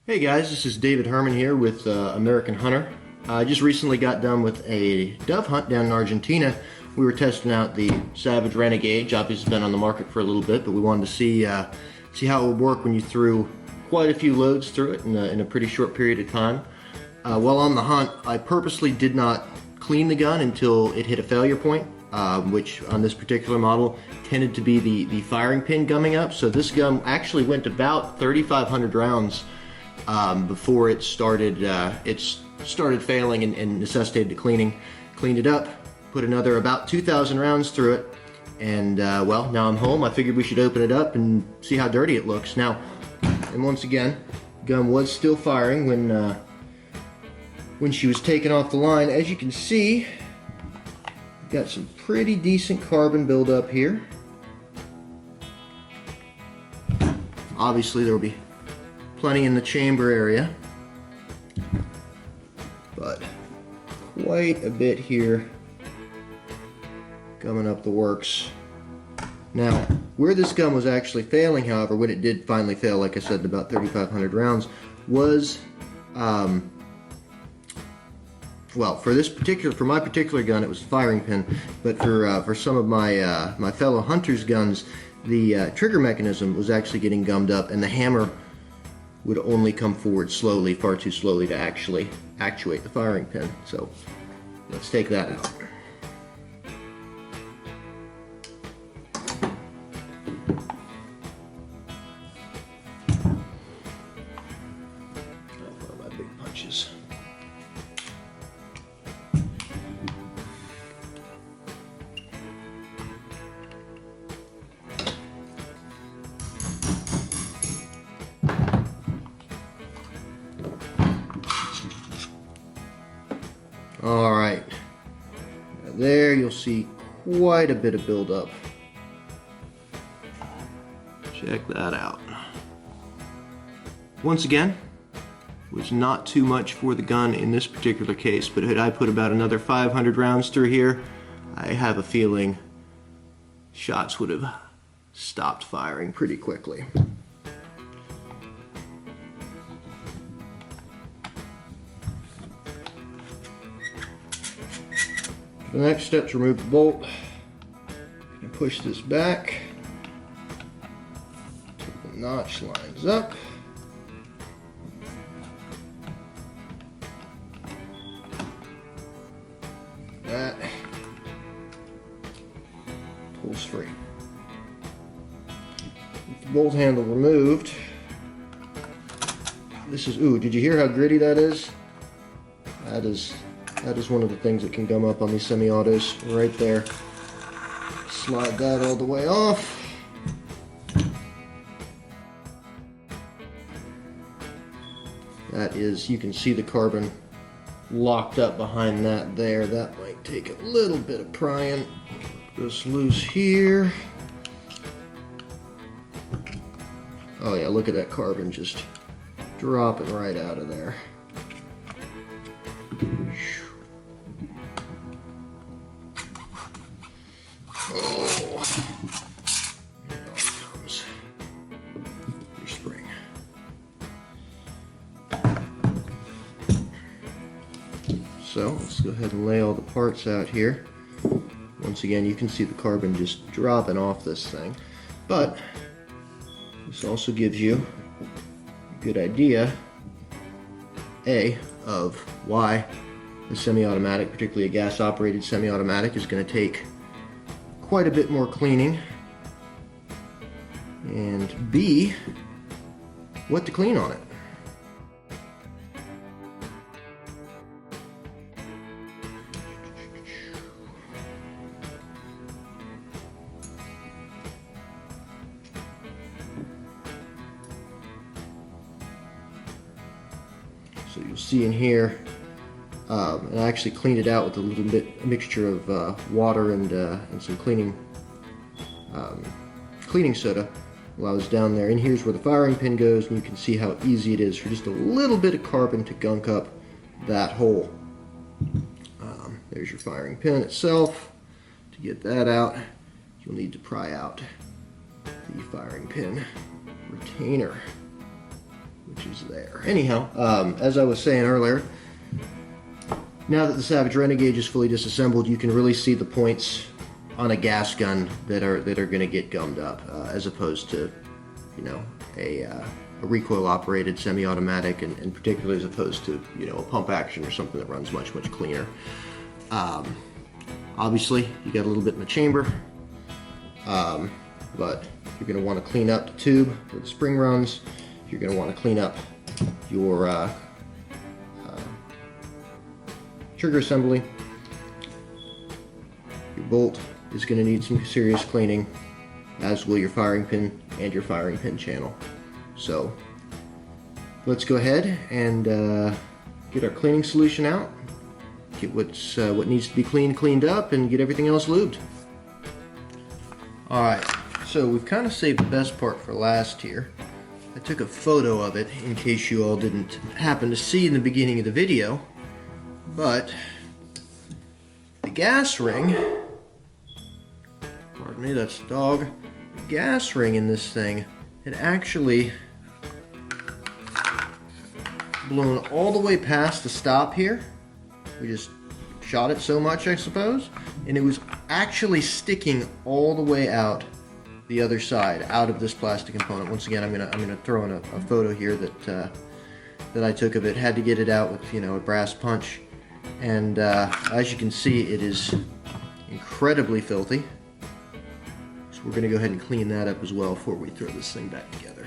Hey guys, this is David Herman here with American Hunter. I just recently got done with a dove hunt down in Argentina. We were testing out the Savage Renegauge. Obviously it's been on the market for a little bit, but we wanted to see how it would work when you threw quite a few loads through it in a pretty short period of time. While on the hunt, I purposely did not clean the gun until it hit a failure point, which on this particular model tended to be the firing pin gumming up. So this gun actually went about 3,500 rounds before it started failing and necessitated the cleaning. Cleaned it up, put another about 2,000 rounds through it, and well, now I'm home. I figured we should open it up and see how dirty it looks. Now, and once again, gun was still firing when she was taken off the line. As you can see, got some pretty decent carbon buildup here. Obviously there will be plenty in the chamber area, but quite a bit here coming up the works. Now, where this gun was actually failing, however, when it did finally fail, like I said, about 3,500 rounds, was well, for my particular gun, it was the firing pin, but for some of my fellow hunters' guns, the trigger mechanism was actually getting gummed up, and the hammer would only come forward slowly, far too slowly to actually actuate the firing pin. So let's take that out. One of my big punches. Alright, there you'll see quite a bit of buildup. Check that out. Once again, was not too much for the gun in this particular case, but had I put about another 500 rounds through here, I have a feeling shots would have stopped firing pretty quickly. The next step is remove the bolt and push this back until the notch lines up. That pulls free. With the bolt handle removed, this is, ooh, did you hear how gritty that is? That is one of the things that can gum up on these semi-autos right there. Slide that all the way off. That is, you can see the carbon locked up behind that there. That might take a little bit of prying. This loose here. Oh yeah, look at that carbon just dropping right out of there. So let's go ahead and lay all the parts out here. Once again, you can see the carbon just dropping off this thing, but this also gives you a good idea, of why the semi-automatic, particularly a gas-operated semi-automatic, is going to take quite a bit more cleaning, and B, what to clean on it. So you'll see in here, and I actually cleaned it out with a mixture of water and some cleaning soda while I was down there. And here's where the firing pin goes, and you can see how easy it is for just a little bit of carbon to gunk up that hole. There's your firing pin itself. To get that out, you'll need to pry out the firing pin retainer, which is there. Anyhow, as I was saying earlier, now that the Savage Renegauge is fully disassembled, you can really see the points on a gas gun that are going to get gummed up, as opposed to, you know, a recoil-operated semi-automatic, and particularly as opposed to, you know, a pump action or something that runs much cleaner. Obviously, you got a little bit in the chamber, but you're going to want to clean up the tube where the spring runs. You're going to want to clean up your trigger assembly. Your bolt is going to need some serious cleaning, as will your firing pin and your firing pin channel. So let's go ahead and get our cleaning solution out, get what needs to be cleaned up, and get everything else lubed. Alright, so we've kind of saved the best part for last here. I took a photo of it in case you all didn't happen to see in the beginning of the video, but the gas ring, pardon me, that's the dog, the gas ring in this thing had actually blown all the way past the stop here. We just shot it so much, I suppose, and it was actually sticking all the way out the other side, out of this plastic component. Once again, I'm gonna throw in a photo here that I took of it. Had to get it out with, you know, a brass punch, and as you can see, it is incredibly filthy. So we're gonna go ahead and clean that up as well before we throw this thing back together.